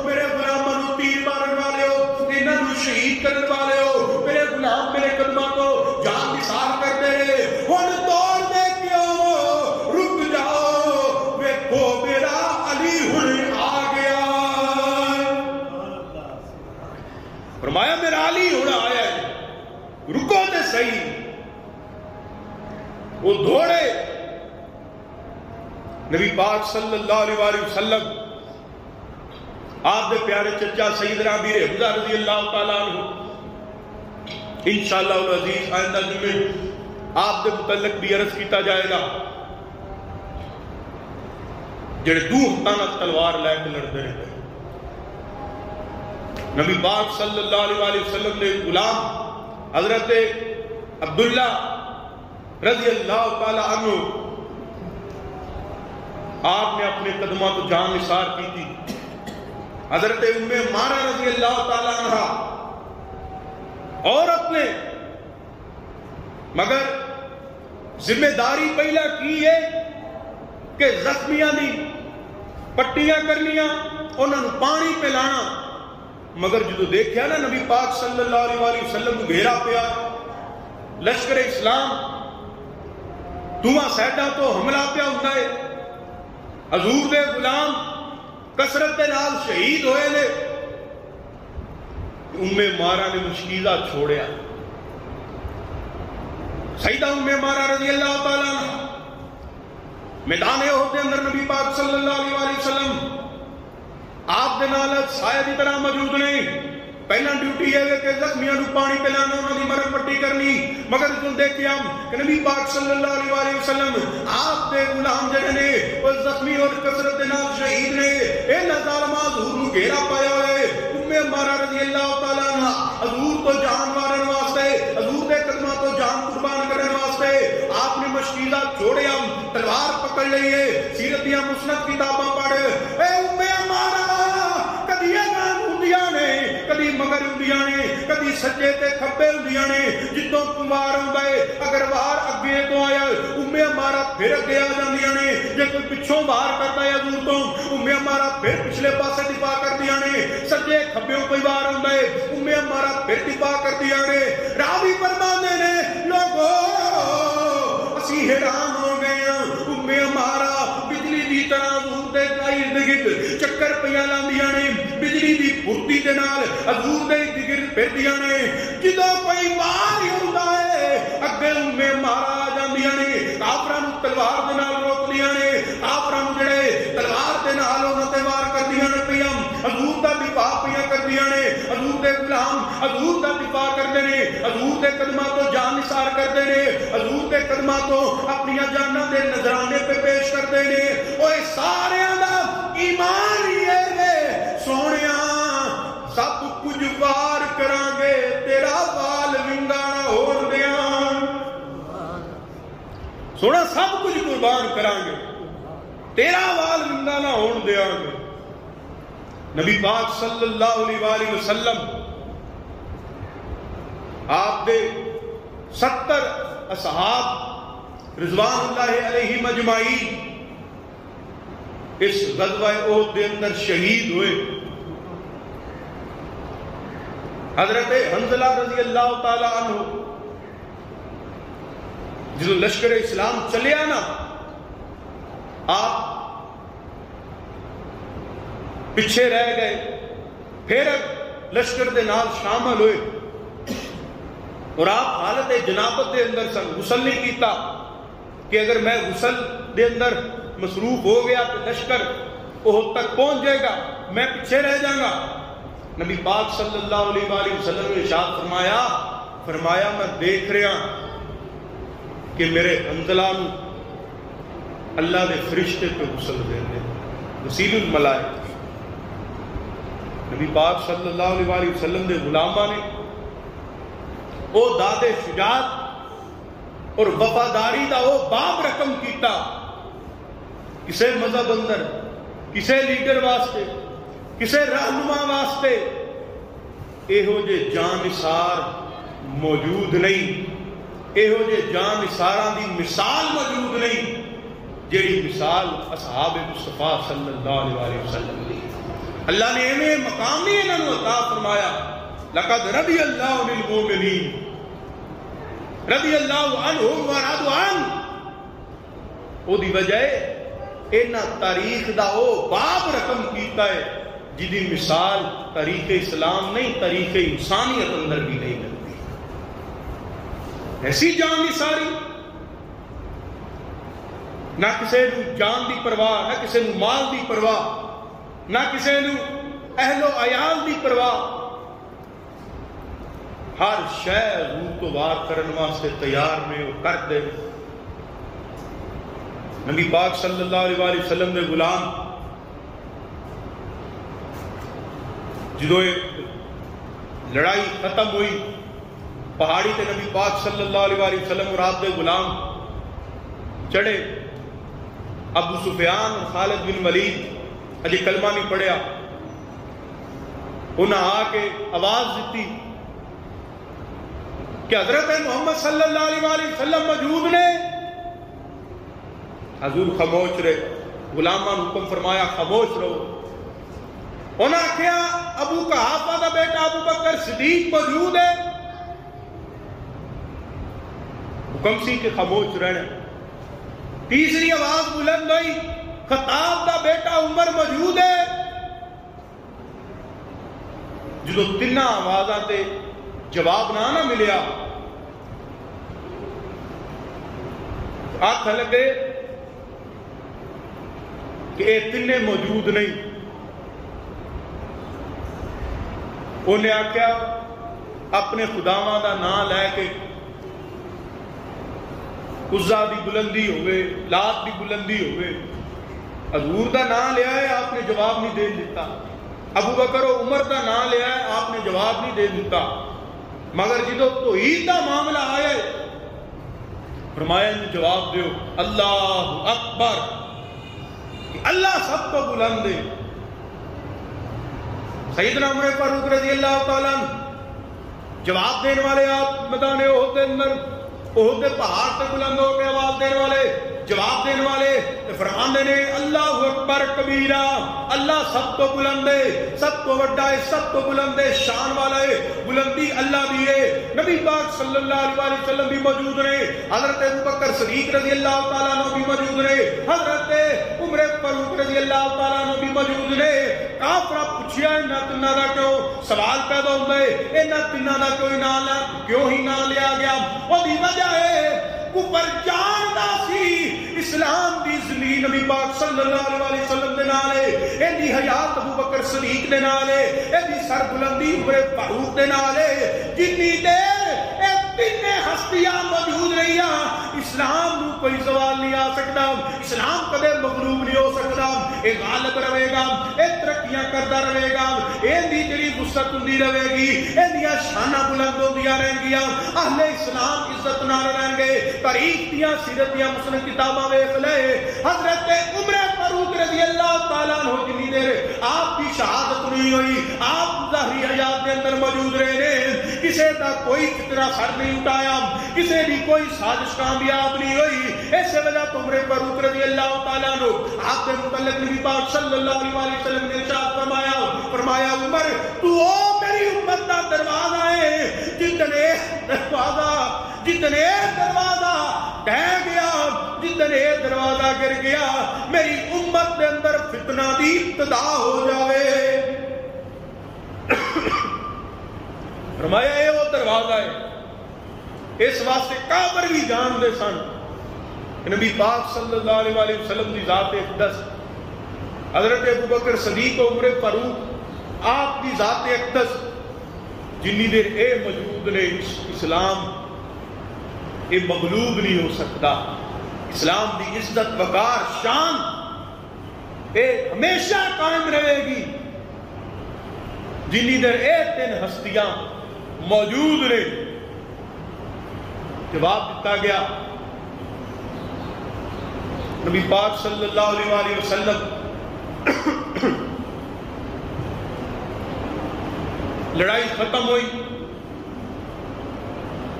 میرے غلاماں نو تیر مارن والے ہو، انہاں نو شہید کرن والے ہو، میرے غلام میرے قدماں تو جان نثار کرتے رہے، ہن دوڑ دے کیوں رک جاؤ، ویکھو میرا علی ہن آ گیا، فرمایا میرا علی ہن آیا ہے، رکو تے صحیح، وہ دوڑے، نبی پاک صلی اللہ علیہ وسلم آپ دے پیارے چچا سیدنا امیر حمزہ رضی اللہ تعالیٰ عنہ، انشاءاللہ العزیز آئندہ جمعے آپ دے متعلق بھی عرض کیتا جائے گا، جڑے دو ہتھاں تلوار لے کے لڑتے رہتے، نبی پاک صلی اللہ علیہ وسلم نے غلام حضرت عبداللہ رضی اللہ تعالیٰ عنہ آپ نے اپنے قدموں تو جان نثار کی تھی، حضرت ام عمارہ رضی اللہ تعالیٰ عنہ عورت نے، مگر ذمہ داری پہلا کی ہے کہ زخمیاں دی پٹیاں کرنیاں، انہوں نے پانی پلانا، مگر جدو دیکھیا نا نبی پاک صلی اللہ علیہ وسلم گھیرا پیا، لشکر اسلام دواں سیڈاں تو حملہ پیا ہوندا ہے، حضور دے غلام کثرت دے نال شہید ہوئے نے، مارا نے مشکیزہ چھوڑیا. سیدہ مارا رضی اللہ تعالیٰ عنہ میدان احد دے اندر نبی پاک صلی اللہ علیہ وسلم آپ دے نال سایہ دی طرح موجود نے. پہلا ڈیوٹی ہے کہ زخمیاں نو پانی پلانا، انہاں دی مرہم پٹی کرنی. مگر تم دیکھیا کہ نبی پاک صلی اللہ علیہ وسلم آپ دے غلام جڑے نے وہ زخمی اور کثرت دے نال شہید نے. انہاں ظالماں حضور نو گھیرا پایا ہوئے. مارا رضی اللہ تعالیٰ عنہ حضور تو جان مارن واسطے، حضور دے قدماں تو جان قربان کرنے واسطے آپ نے مشکیزہ چھوڑیا، تلوار پکڑ لئیے. سیرت دیاں مسند کتاباں پڑھ. اے مارا کدی اگاں ہوندیاں نے، کدی مگر ہوندیاں نے، کدی سجے تے کھبے ہوندیاں نے. جدوں وار ہوندا ہے اگر وار اگے تو آیا مارا پھر اگے آ جاندیاں نے. جے کوئی پچھوں وار کرتا ہے حضور تو مارا پھر پچھلے پاسے دفاع کردیاں نے. سجے کھبیوں کوئی وار ہوندا ہے مارا پھر دفاع کردیاں نے. راوی فرماندے نے لوگو اسی حیران ہو گئے ہیں. مارا بجلی دی طرح حضور دے ارد گرد چکر پیاں لاندیاں نے، بجلی دی پھرتی دے نال حضور دے ارد گرد پھردیاں نے. جدوں کوئی وار ہی ہوندا ہے اگے مارا آ جاندیاں نے. کافراں نوں تلوار دے نال روکدیاں نے، کافراں نوں جڑے تلوار دے نال انہاں تے وار کردیاں نے پیاں حضور دا دفاع پیاں کردیاں نے. حضور دے غلام حضور دا دفاع کردے نے، حضور دے قدماں تو جان نثار کردے نے، حضور دے قدماں تو اپنی جاناں دے نذرانے پہ پیش کردے نے. اوے ساریاں دا ایمان ہی ہے سونیا سب کچھ وار کراں گے تیرا وال ونگا نہ ہون دیاں. سونا سب کچھ قربان کراں گے تیرا وال ونگا نہ ہون دیاں گے. نبی پاک صلی اللہ علیہ وسلم آپ دے 70 اصحاب رضوان اللہ علیہ مجمعین اس غزوہ احد دے اندر شہید ہوئے. حضرت حنظلہ رضی اللہ تعالی عنہ جدوں لشکر اسلام چلیا نا آپ پیچھے رہ گئے، پھر لشکر دے نال شامل ہوئے اور آپ حالت جنابت دے اندر سن. غسل نہیں کیتا کہ اگر میں غسل دے اندر مصروف ہو گیا تو لشکر احد تک پہنچ جائے گا، میں پیچھے رہ جاؤں گا. نبی پاک صلی اللہ علیہ وسلم نے ارشاد فرمایا میں دیکھ رہا کہ میرے حنظلہ نو اللہ دے فرشتے پہ غسل دے دے غسیل الملائکہ. نبی پاک صلی اللہ علیہ وسلم دے غلاماں نے او داد شجاعت اور وفاداری دا او باب رقم کیتا. کسے مذہب اندر، کسے لیڈر واسطے، کسے رہنما واسطے ایہو جے جان نثار موجود نہیں، ایہو جے جان نثاراں دی مثال موجود نہیں جیڑی مثال اصحاب مصطفیٰ صلی اللہ علیہ وسلم دی. اللہ نے ایویں مقام نہیں انہاں نوں عطا فرمایا. لقد رضی اللہ عن المؤمنین رضی اللہ عنہم ورضوا عنہ. او دی وجہ انہاں تاریخ دا او باب رقم کیتا ہے جدی مثال تاریخ اسلام نہیں، تاریخ انسانیت اندر بھی نہیں ملتی. ایسی جان نثاری، نہ کسی نو جان دی پرواہ، نہ کسی نو مال دی پرواہ، نہ کسی نو اہل و عیال دی پرواہ. ہر شے روح تو وار کرن واسطے تیار نے، وہ کر دے. نبی پاک صلی اللہ علیہ وسلم دے غلام جدو لڑائی ختم ہوئی پہاڑی تے نبی پاک صلی اللہ علیہ وسلم اور آپ دے غلام چڑھے. ابو سفیان اور خالد بن ولید اجے کلمہ نہیں پڑھیا، انہاں آ کے آواز دیتی کہ حضرت محمد صلی اللہ علیہ وسلم موجود نے. حضور خاموش رہے، غلاماں حکم فرمایا خاموش رہو. انہاں کہا ابو قحافہ دا بیٹا ابو بکر صدیق موجود ہے. حکم سی کہ خاموش رہنا. تیسری آواز بلند ہوئی، خطاب دا بیٹا عمر موجود ہے. جدو تین آوازاں تے جواب نہ ملیا آکھ لگے کہ اے تین موجود نہیں. انہیں آکھیا اپنے خداواں دا نام لے کے عزا دی بلندی ہوئے، لات دی بلندی ہوئے، حضور دا نام لیا ہے آپ نے جواب نہیں دے دیتا. ابو بکر و عمر دا نام لیا ہے آپ نے جواب نہیں دے دیتا. مگر جدو توحید دا معاملہ آیا فرمایا جواب دیو اللہ اکبر کہ اللہ سب کو بلند ہے. سیدنا عمر فاروق رضی اللہ تعالیٰ جواب دینے والے آپ میدان احد کے اندر احد کے پہاڑ سے بلند ہو کے آواز دینے والے جواب دینے والے فرماندے نے اللہ اکبر کبیرہ، اللہ سب تو بلند ہے، سب تو بڑا ہے، سب تو بلند ہے، شان والا ہے، بلندی اللہ دی ہے. نبی پاک صلی اللہ علیہ وسلم بھی موجود رہے، حضرت ابوبکر صدیق رضی اللہ تعالیٰ عنہ بھی موجود رہے، حضرت عمر فاروق رضی اللہ تعالیٰ عنہ بھی موجود رہے. کافرہ پوچھیا انہاں تنہاں دا کیوں سوال پیدا ہوندا ہے انہاں تنہاں دا کیوں ہی نہ لیا گیا؟ وہی وجہ ہے کفر جاندا سی اسلام دی زمین نبی پاک صلی اللہ علیہ وسلم دے نال ہے، ایندی حیات ابو بکر صدیق دے نال ہے، ایندی سر بلندی عمر فاروق دے نال ہے. جتنی دیر اے تین ہستیاں موجود رہیاں اسلام نو کوئی زوال نہیں آ سکتا، اسلام کدے مغلوب نہیں ہو سکتا. اے غالب رہے گا، اے ترقیاں کرتا رہے گا، ایندی جڑی وسعت ہوندی رہے گی، ایندیاں شاناں بلند ہوندیاں رہن گیاں، اہل اسلام عزت نال رہن گے. تاریخ دیاں سیرت دیاں مسلم کتاباں ویکھ لے حضرت عمر فاروق رضی اللہ تعالیٰ عنہ جنی دیر آپ کی شہادت نہیں ہوئی آپ ظاہری حیات دے اندر موجود رہے نے، کسے دا کوئی فتنہ سر نہیں اٹھایا، کسے بھی کوئی سازش کامیاب نہیں ہوئی. اس وجہ تو عمر فاروق رضی اللہ تعالیٰ عنہ آپ کے متعلق نبی پاک صلی اللہ علیہ وسلم نے ارشاد فرمایا عمر تو میری امت دا دروازہ ہے، جتنے دروازہ ڈہ گیا، جتنے دروازہ گر گیا میری امت دے اندر فتنہ دی ابتدا ہو جاوے. فرمایا یہ وہ دروازہ ہے. اس واسطے کافر بھی جان دے سن نبی پاک صلی اللہ علیہ وسلم دی ذات اقدس حضرت ابوبکر صدیق و عمر فاروق آپ دی ذات اقدس جنی دیر اے موجود نے اسلام اے مغلوب نہیں ہو سکتا. اسلام دی عزت وقار شان اے ہمیشہ قائم رہے گی جنی دیر اے تین ہستیاں موجود رہے. جواب دیتا گیا نبی پاک صلی اللہ علیہ وسلم لڑائی ختم ہوئی،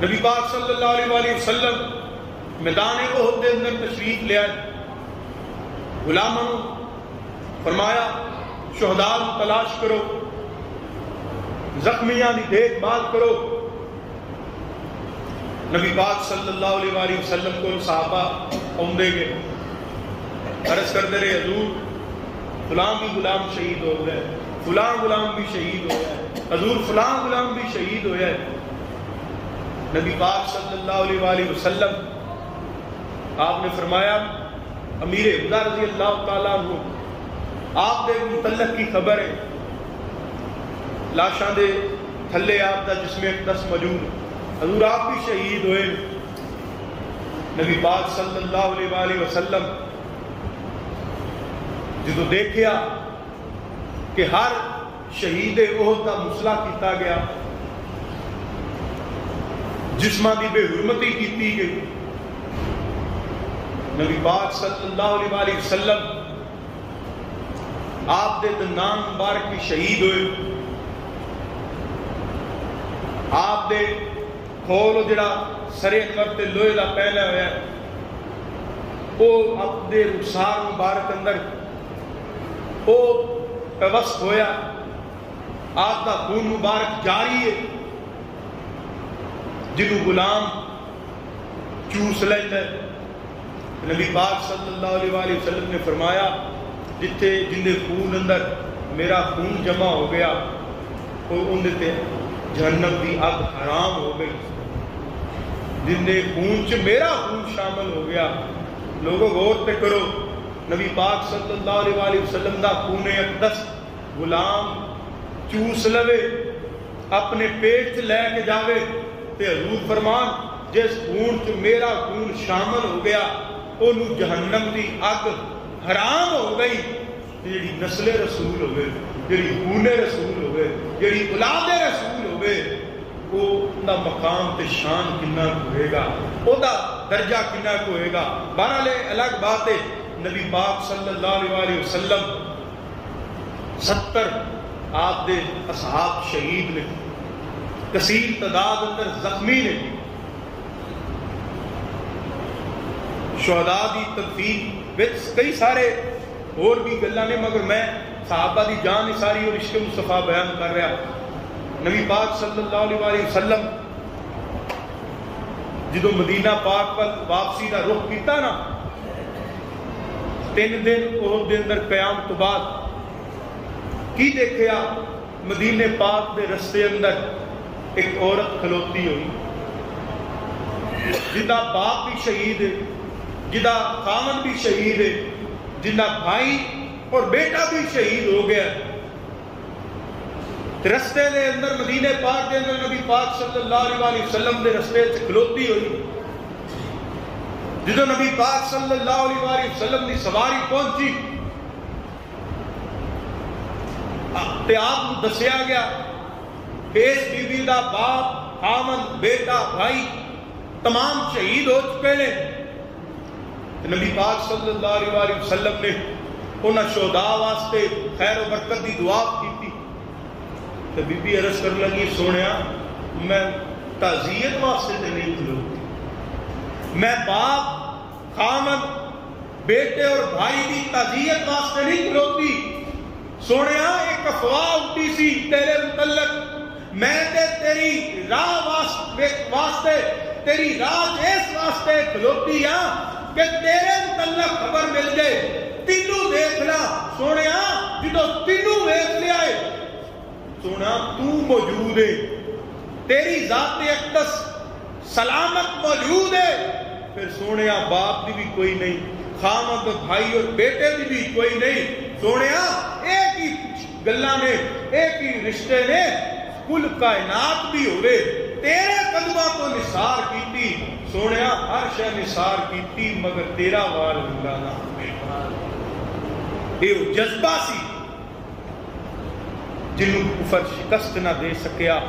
نبی پاک صلی اللہ علیہ وسلم میدان احد کے اندر تشریف لے آئے. غلاموں فرمایا شہداء کو تلاش کرو، زخمیاں دی دیکھ بھال کرو. نبی پاک صلی اللہ علیہ وسلم کو صحابہ اوندے گئے، عرض کرتے رہے حضور فلاں بھی غلام شہید ہو گئے، فلاں غلام بھی شہید ہو گئے، حضور فلاں غلام بھی شہید ہو گئے. نبی پاک صلی اللہ علیہ وسلم آپ نے فرمایا امیر حمزہ رضی اللہ تعالیٰ عنہ آپ دے متعلق کی خبر ہے، لاشاں دے تھلے آپ دا جسم اقدس موجود، حضور آپ بھی شہید ہوئے. نبی پاک صلی اللہ علیہ وسلم جدو دیکھیا کہ ہر شہید احد کا مسئلہ کیتا گیا، جسماں دی بے حرمتی کیتی گئی، نبی پاک صلی اللہ علیہ وسلم آپ دے دندان مبارک بھی شہید ہوئے. آپ دے کھول جڑا سرے انور تے لوہے دا پہلا ہوا ہے وہ آپ دے رخسار مبارک اندر وہ پیوست ہویا، آپ دا خون مبارک جاری ہے جنہوں غلام چوس لیتا ہے. نبی پاک صلی اللہ علیہ وسلم نے فرمایا جتھے جن دے خون اندر میرا خون جمع ہو گیا اندر تے جہنم دی اگ حرام ہو گئی، جن دے خون چ میرا خون شامل ہو گیا۔ لوگوں غور تے کرو، نبی پاک صلی اللہ علیہ وآلہ وسلم دا خون اقدس غلام چوس لوے، اپنے پیٹ چ لے کے جاوے، تے حضور فرمان جس خون چ میرا خون شامل ہو گیا انہوں جہنم دی اگ حرام ہو گئی۔ جیڑی نسل رسول ہوئے، جیڑی خون رسول ہوئے، جیڑی اولاد رسول ہوئے، وہ دا مقام تے شان کنا ہوئے گا، او دا درجہ کنا ہوئے گا۔ بہرحال الگ بات ہے، نبی پاک صلی اللہ علیہ وآلہ وسلم 70 آپ دے اصحاب شہید نے، کثیر تعداد اندر زخمی نے۔ شہداء دی تدفین وچ کئی سارے اور بھی گلاں نے، مگر میں صحابہ دی جان نثاری اور عشق مصطفیٰ بیان کر رہا۔ نبی پاک صلی اللہ علیہ وآلہ وسلم جدو مدینہ پاک پر واپسی دا رخ کیتا نا، 3 دن احد دے اندر قیام تو بعد کی دیکھیا؟ مدینہ پاک دے رستے اندر ایک عورت کھلوتی ہوئی، جدا باپ بھی شہید ہے، جدا خامن بھی شہید ہے، جدا بھائی اور بیٹا بھی شہید ہو گیا۔ رستے دے اندر مدینہ پاک دے اندر نبی پاک صلی اللہ علیہ وسلم دے رستے سے کھلوتی ہوئی، جدو نبی پاک صلی اللہ علیہ وسلم دی سواری پہنچی تے آپ کو دسیا گیا کہ اس بی بی دا باپ، خامن، بیٹا، بھائی تمام شہید ہو چکے ہیں۔ نبی پاک صلی اللہ علیہ وسلم نے انہاں شہداء واسطے خیر و برکت دی دعا کی تھی۔ تو بی بی عرض کر لگی، سونیا میں تعزیت واسطے تے نہیں کھلوتی، میں باپ، خامن، بیٹے اور بھائی دی تعزیت واسطے نہیں کھلوتی۔ سونیا ایک افواہ اٹھی سی تیرے متعلق، میں تے تیری راہ واسطے، تیری راہ اس واسطے کھلوتی ہاں کہ تیرے متعلق خبر مل جائے، تینوں دیکھ لا۔ سونیا جدو تینوں دیکھ لیا ہے، سونا تو موجود ہے، تیری ذات اقدس سلامت موجود ہے، پھر سونیا باپ دی بھی کوئی نہیں، خامد بھائی اور بیٹے دی بھی کوئی نہیں۔ سونیا ایک ہی گلاں نے، ایک ہی رشتے نے کل کائنات بھی ہوئے، تیرے قدمہ تو نثار کیتی۔ سونیا ہر شے نثار کیتی مگر تیرا وار زندہ نہ ہوئے۔ یہ جذبہ سی جنہوں کفر شکست نہ دے سکیا،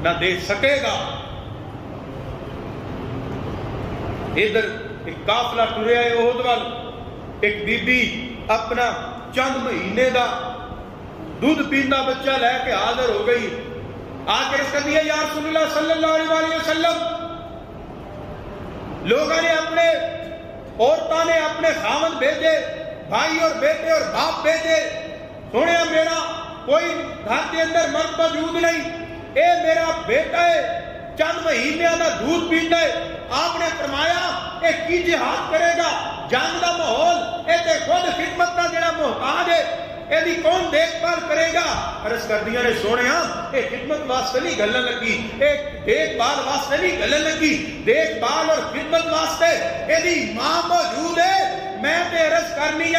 نہ دے سکے گا۔ ادھر ایک قافلہ ٹریا ہے احد وال، ایک بی بی اپنا چند مہینے دا دودھ پیندا بچہ لے کے حاضر ہو گئی، آ کے اس کہتی ہے یا رسول اللہ صلی اللہ علیہ وسلم، لوگوں نے اپنے عورتوں نے اپنے خامد بھیجے، بھائی اور بیٹے اور باپ بھیجے، سونے میرا کوئی گھر کے اندر مرد موجود نہیں، اے میرا بیٹا ہے چند مہینے دا دودھ پیندا ہے۔ آپ نے فرمایا اے کی جہاد کرے گا، جنگ دا ماحول، اے تے خود خدمت دا جڑا محتاج ہے، اے دی کون دیکھ بھال کرے گا؟ عرض کر دیا نے سونے اے خدمت واسطے نہیں گلن لگی، اے دیکھ بھال واسطے نہیں گلن لگی، دیکھ بھال اور خدمت واسطے اے دی ماں موجود ہے۔ میں تے عرض کرنی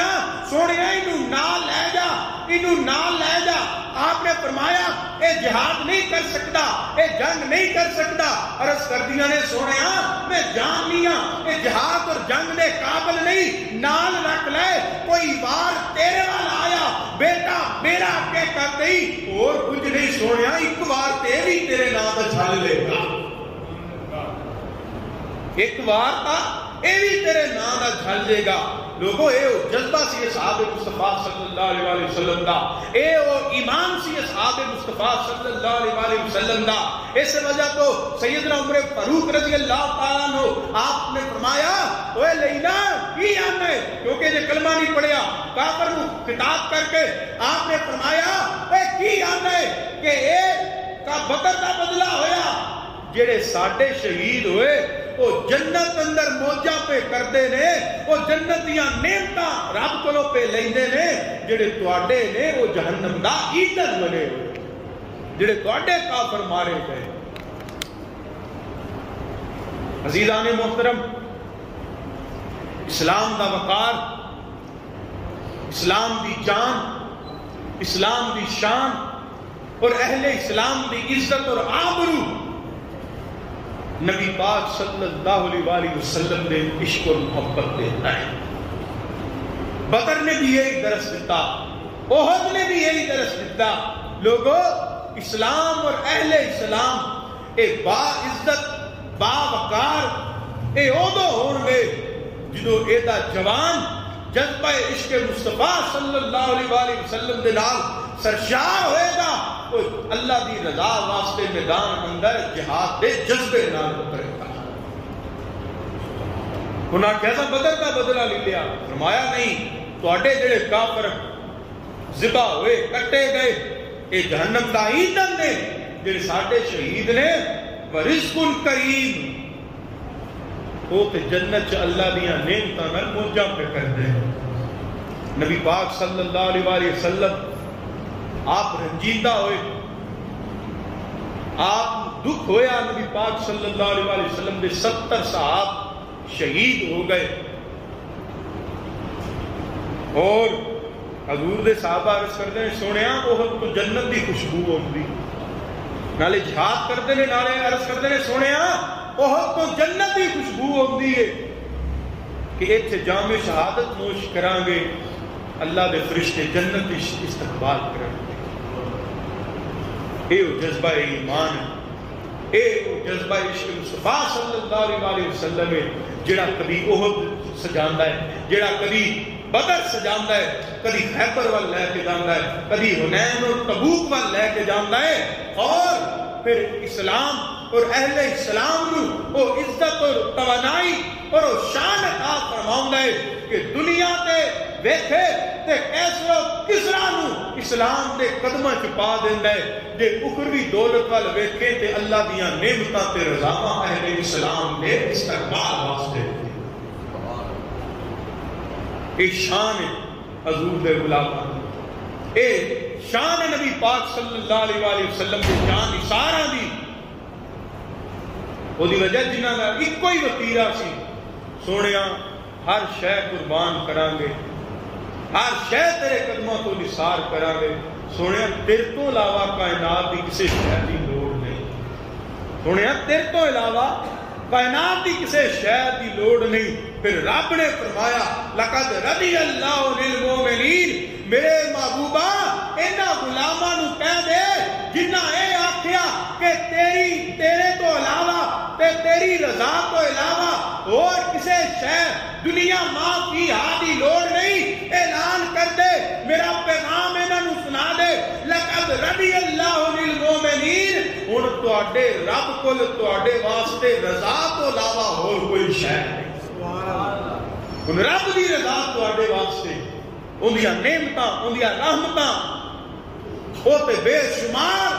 سونے انہوں نال لے جا، انہوں نال لے جا۔ آپ نے فرمایا اے جہاد نہیں کر سکتا، اے جنگ نہیں کر سکتا۔ عرض کر دیا نے سونے میں جان لیا اے جہاد اور جنگ نے قابل نہیں، نال رکھ لے، کوئی وار تیرے والا آیا بیٹا میرا کے کر دئی اور کچھ نہیں سونے، ایک وار تیری تیرے نام دا چھل لے گا، ایک وار تا اے بھی تیرے نام دا جھل جے گا۔ لوگوں اے او جذبہ سی اصحاب مصطفیٰ صلی اللہ علیہ وسلم دا، اے او ایمان سی اصحاب مصطفیٰ صلی اللہ علیہ وسلم دا۔ اس وجہ تو سیدنا عمر فاروق رضی اللہ تعالیٰ عنہ آپ نے فرمایا اوے لینا کی آنا ہے، کیونکہ یہ کلمہ نہیں پڑھیا، کافر کو خطاب کر کے آپ نے فرمایا اے کی آنا ہے کہ اے کا بدر دا بدلہ ہویا، جڑے ساڈے شہید ہوئے وہ جنت اندر موجہ پہ کردے نے، وہ جنت دیاں نعمتاں رب کولوں پہ لیندے نے، جڑے تواڈے نے وہ جہنم دا ایندھن بنے ہوئے۔ جڑے تواڈے کافر مارے گئے۔ عزیزان محترم، اسلام دا وقار، اسلام دی جان، اسلام دی شان اور اہل اسلام دی عزت اور آبرو نبی پاک صلی اللہ علیہ وسلم نے عشق اور محبت دیتا ہے۔ بدر نے بھی یہی درس دیتا، احد نے بھی یہی درس دیتا۔ لوگوں، اسلام اور اہل اسلام اے با عزت با وقار اے اودو ہون گے جدو اے دا جوان جذبہ عشق مصطفیٰ صلی اللہ علیہ وسلم دے نال سرشار ہوئے گا، وہ اللہ دی رضا واسطے میدان اندر جہاد دے جذبے نال اترے گا۔ انہاں کہتا بدر کا بدلہ لے لیا، فرمایا نہیں، تواڈے جڑے کافر ذبح ہوئے کٹے گئے اے جہنم دا ایندھن نے، جڑے ساڈے شہید نے ورزق کریم، وہ تے جنت چ اللہ دیاں نعمتاں نال موجاں پہ کردے۔ نبی پاک صلی اللہ علیہ وسلم آپ رنجیدہ ہوئے، آپ دکھ ہویا، نبی پاک صلی اللہ علیہ وسلم دے 70 صحاب شہید ہو گئے، اور حضور دے صحابہ عرض کرتے ہیں سونیا احد تو جنت دی خوشبو ہوندی، نالے جہاد کرتے ہیں، نالے عرض کرتے ہیں سونیا احد تو جنت دی خوشبو ہوندی ہے کہ ایتھے جام شہادت نوش کران گے، اللہ دے فرشتے جنت دی استقبال کران گے۔ اے جذبہ ایمان ہے، اے جذبہ عشق مصطفیٰ صلی اللہ علیہ وسلم ہے، جڑا کبھی احد سجاندا ہے، جڑا کبھی بدر سجاندا ہے، کبھی خیبر وال لے کے جاندا ہے، کبھی حنین اور تبوک وال لے کے جاندا ہے، اور پھر اسلام اور اہل اسلام نو وہ عزت اور توانائی اور شان عطا فرماوندا ہے کہ دنیا تے ویکھے تے کیسر و کسرا نو اسلام دے قدماں چ پا دیندا ہے، جے اخروی دولت وال ویکھے تے اللہ دیاں نعمتاں تے رضاواں اہل اسلام دے استقبال واسطے۔ اے شان ہے حضور دے غلاماں، اے شان ہے نبی پاک صلی اللہ علیہ وسلم دے جان اشاراں دی، وہ دی وجہ جنہاں دا ایک کوئی وتیرا سی، سونیا ہر شے قربان کران گے، ہر شے تیرے قدموں تو نثار کران گے، سونیا تیرے تو علاوہ کائنات دی کسی شے دی لوڑ نہیں، سونیا تیرے تو علاوہ کائنات دی کسی شے دی لوڑ نہیں۔ پھر رب نے فرمایا لقد رضی اللہ للمؤمنین، میرے محبوبہ انہاں غلاماں نو کہہ دے جنہاں اے آکھیا کہ تیرے تو علاوہ تے تیری رضا تو علاوہ اور کسے شے دنیا ماں کی ہادی لوڑ نہیں، اعلان کر دے، میرا پیغام انہاں نو سنا دے، لقد رضی اللہ للمؤمنین، ہن تواڈے رب کول تواڈے واسطے رضا تو علاوہ اور کوئی شے نہیں۔ ان رب دی رضا تواڈے واسطے، اندیاں نعمتاں، اندیاں رحمتاں، او تے بے شمار،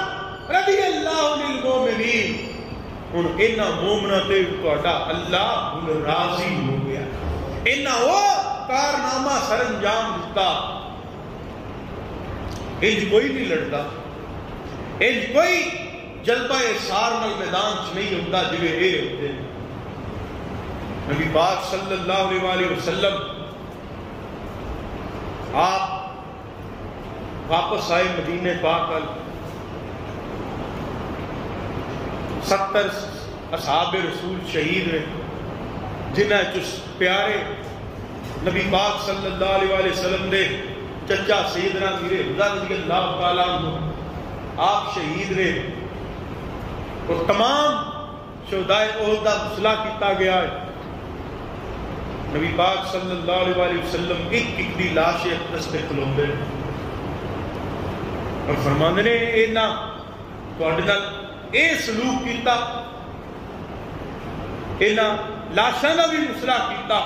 رضی اللہ للمؤمنین، ان انہاں مومناں تے تواڈا اللہ ہن راضی ہو گیا، انہاں وہ کارنامہ سر انجام دتا، انج کوئی نہیں لڑتا، انج کوئی جلبہ سار نال میدان چ نہیں ہوندا جویں اے ہوندے۔ نبی پاک صلی اللہ علیہ وسلم آپ واپس آئے مدینے پاک، 70 اصحاب رسول شہید ہیں، جنہیں چس پیارے نبی پاک صلی اللہ علیہ وسلم دے چچا سیدنا امیر حمزہ رضی اللہ تعالیٰ عنہ آپ شہید نے، اور تمام شہدائے احد دا مصلح کیتا گیا ہے۔ نبی پاک صلی اللہ علیہ وسلم ایک ایک دی لاش اقدس پہ کھلوندے اور فرماندے نے انہاں تواڈے نال اے سلوک کیتا، انہاں لاشاں دا بھی مصلح کیتا۔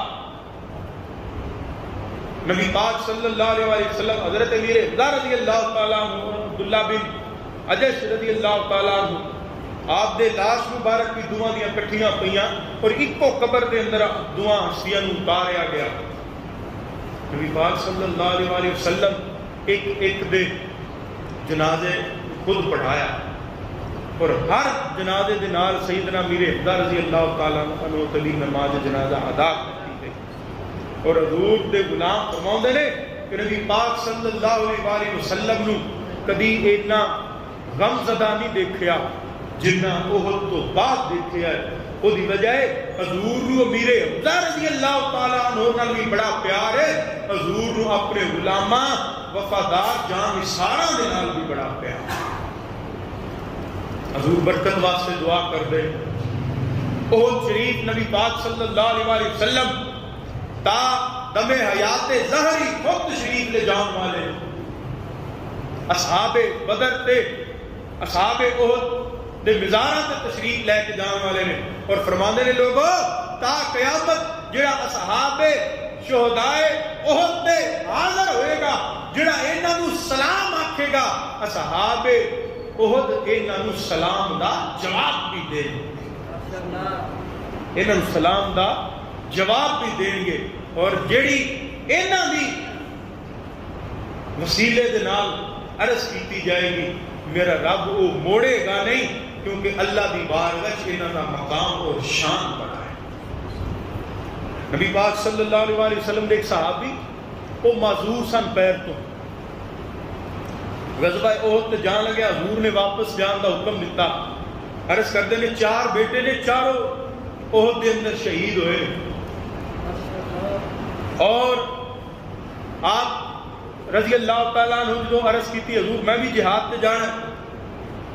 نبی پاک صلی اللہ علیہ وسلم حضرت امیر حمزہ رضی اللہ تعالیٰ عنہ، عبداللہ بن عجش رضی اللہ تعالیٰ عنہ، آپ دے لاش مبارک کی دعا دیاں کٹھیاں پئیاں اور ایکو قبر دے اندر دعا ہستیاں نوں اتاریا گیا۔ نبی پاک صلی اللہ علیہ وسلم ایک ایک دے جنازے خود پڑھایا اور ہر جنازے دے نال سیدنا میر حمزہ رضی اللہ تعالیٰ عنہ تلی نماز جنازہ ادا کرتی ہے. اور حضور دے غلام فرماؤندے نے کہ نبی پاک صلی اللہ علیہ وآلہ وسلم نو کدی اتنا غم زدہ نہیں دیکھیا جنہ احد تو بعد دیکھیا ہے. وہ دی وجہ ہے حضور نو امیر حمزہ رضی اللہ تعالیٰ عنہ نال بھی بڑا پیار ہے. حضور نو اپنے غلاماں وفادار جان نثاراں دے نال بھی بڑا پیار ہے. حضور برکت واسطے دعا کر دے. احد شریف نبی پاک صلی اللہ علیہ وآلہ وسلم تا دم حیات ظہری خود تشریف لے جان والے اصحاب بدر تے اصحاب احد دے مزاراں تے تشریف لے کے جان والے نے اور فرماندے نے لوگو تا قیامت جڑا اصحاب شہدائے احد تے حاضر ہوئے گا جڑا انہاں نو سلام آکھے گا اصحاب احد انہاں نو سلام دا جواب بھی دے انہاں نو سلام دا جواب بھی دیں گے. اور جیڑی انہاں دی وسیلے دے نال عرض کیتی جائے گی میرا رب وہ موڑے گا نہیں کیونکہ اللہ دی بارگاہ وچ انہاں دا مقام اور شان بڑا ہے. نبی پاک صلی اللہ علیہ وآلہ وسلم دے ایک صحابی وہ معذور سن پیر تو غزوہ احد تے جان لگیا. حضور نے واپس جان دا حکم دیتا. عرض کردے نے 4 بیٹے نے چاروں احد دے اندر شہید ہوئے اور آپ رضی اللہ تعالیٰ عنہ جو عرض کی تھی حضور میں بھی جہاد پہ جانا.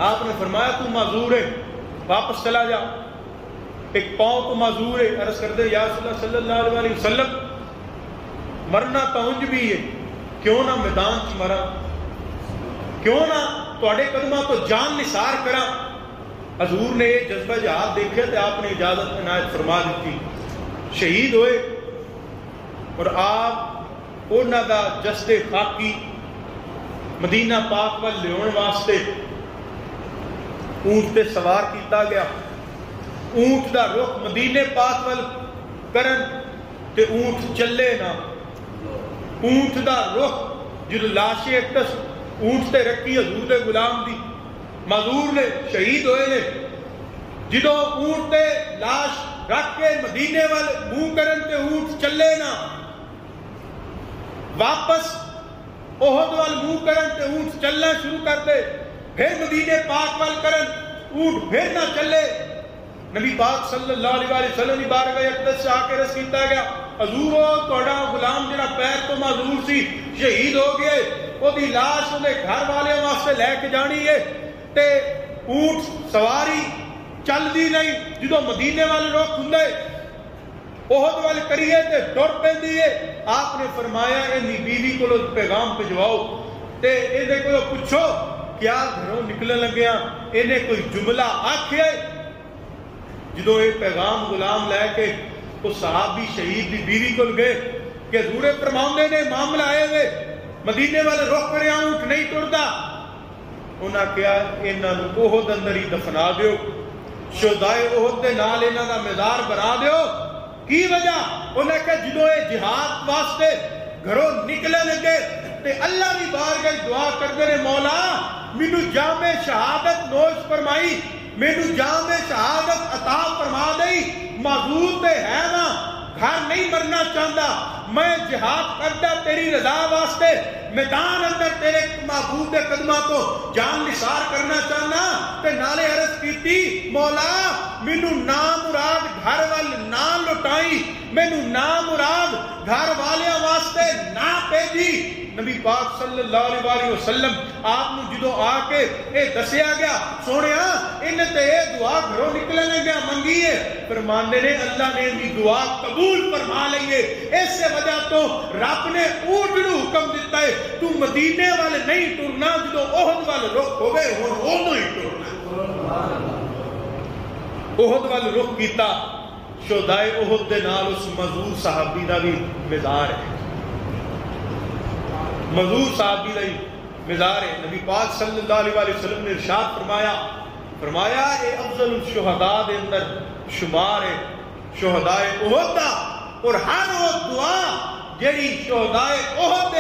آپ نے فرمایا تو معذور ہے واپس چلا جا. ایک پاؤں تو معذور ہے. عرض کر دے یا رسول اللہ صلی اللہ علیہ وسلم مرنا تونج بھی ہے کیوں نہ میدان چ مرا کیوں نہ تواڈے قدماں تو جان نثار کرا. حضور نے یہ جذبہ جہاد دیکھے تو آپ نے اجازت عنایت فرما دیتی. شہید ہوئے اور آپ انہاں دا جسد خاکی مدینہ پاک وال لیون واسطے اونٹ تے سوار کیتا گیا. اونٹ دا رخ مدینے پاک وال کرن تے اونٹ چلے نہ. اونٹ دا رخ جدو لاش اکتس اونٹ تے رکھی حضور دے غلام دی معذور نے شہید ہوئے نے. جدو اونٹ تے لاش رکھ کے مدینے وال منہ کرن تے اونٹ چلے نہ واپس احد وال منہ کرن تے اونٹ چلنا شروع کر دے پھر مدینے پاک وال کرن اونٹ پھر نہ چلے. نبی پاک صلی اللہ علیہ وسلم کی بارگاہ اقدس سے آ کے عرض کیتا گیا حضور تہاڈا غلام جڑا پیر تو معذور سی شہید ہو گئے وہ دی لاش دے گھر والے واسطے لے کے جانی ہے تے اونٹ سواری چل دی نہیں. جدو مدینے والے رخ ہندے احد والے کریے تے ٹر پیندی ہے. آپ نے فرمایا اندی بیوی کو پیغام بھجواؤ تے اندے کو پوچھو کیا گھروں نکلن لگیا انہیں کوئی جملہ آکھے. جدو یہ پیغام غلام لے کے وہ صحابی شہید دی بیوی کو گئے کہ حضور فرماندے نے معاملہ آئے ہوئے مدینے والے رخ کریا اونٹ نہیں ٹردا. انہاں کیا انہاں نو احد اندر ہی دفنا دیو شہدائے احد دے نال انہاں دا مزار بنا دیو. کی وجہ انہیں کہ جدو یہ جہاد واسطے گھروں نکلے لگے تے اللہ دی بارگاہ دعا کردے نے مولا مینوں جام شہادت نوش فرمائی مینوں جام شہادت عطا فرما دئی. معذور تے ہے نا گھر نہیں مرنا چاہتا میں جہاد کردا تیری رضا واسطے میدان اندر تیرے محبوب دے قدماں تو جان نثار کرنا چاہنا تے نالے عرض کیتی مولا مینوں نامراد گھر وال نہ لٹائی مینوں نامراد گھر والیاں واسطے نہ بھیجی. نبی پاک صلی اللہ علیہ وآلہ وسلم آپ نے جدو آ کے اے دسیا گیا سونیا ان تے اے دعا گھروں نکلنے گیا منگی ہے فرماندے نے اللہ نے ان کی دعا قبول فرما لئیے. اس سے وجہ تو رب نے اونٹ نو حکم دیتا ہے تو مدینے والے نہیں ٹرنا جدو احد والے رخ ہوئے اودوں ہی ٹرنا. احد والے رخ کیتا شہدائے احد دے نال اس معذور صحابی دا بھی مزار ہے. معذور صحابی دا مزار ہے. نبی پاک صلی اللہ علیہ وآلہ وسلم نے ارشاد فرمایا اے افضل الشہداء دے اندر شمار ہے شہدائے احد دا. اور ہر وہ دعا جیڑی شہدائے احد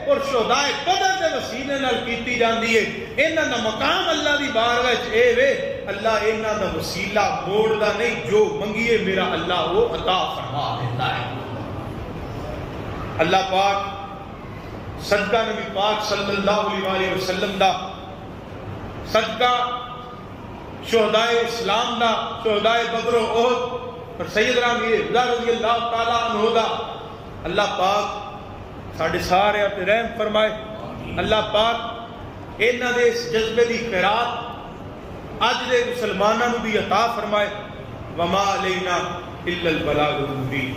اور شہدائے بدر دے وسیلے نال کیتی جاندی ہے، انہاں دا مقام اللہ دی بارگاہ وچ اے وے اللہ انہاں دا وسیلہ موڑدا نہیں، جو منگیے میرا اللہ وہ عطا فرما دیتا ہے۔ اللہ پاک صدقہ نبی پاک صلی اللہ علیہ وسلم دا، صدقہ شہدائے اسلام دا، شہدائے بدر و احد اور سیدنا امیر رضی اللہ تعالیٰ عنہ دا، اللہ پاک ساڑھے سارے اپنے رحم فرمائے۔ اللہ پاک انہاں دے اس جذبے دی خیرات اج دے مسلماناں نوں بھی عطا فرمائے۔ وما علینا الا البلاغ المبین۔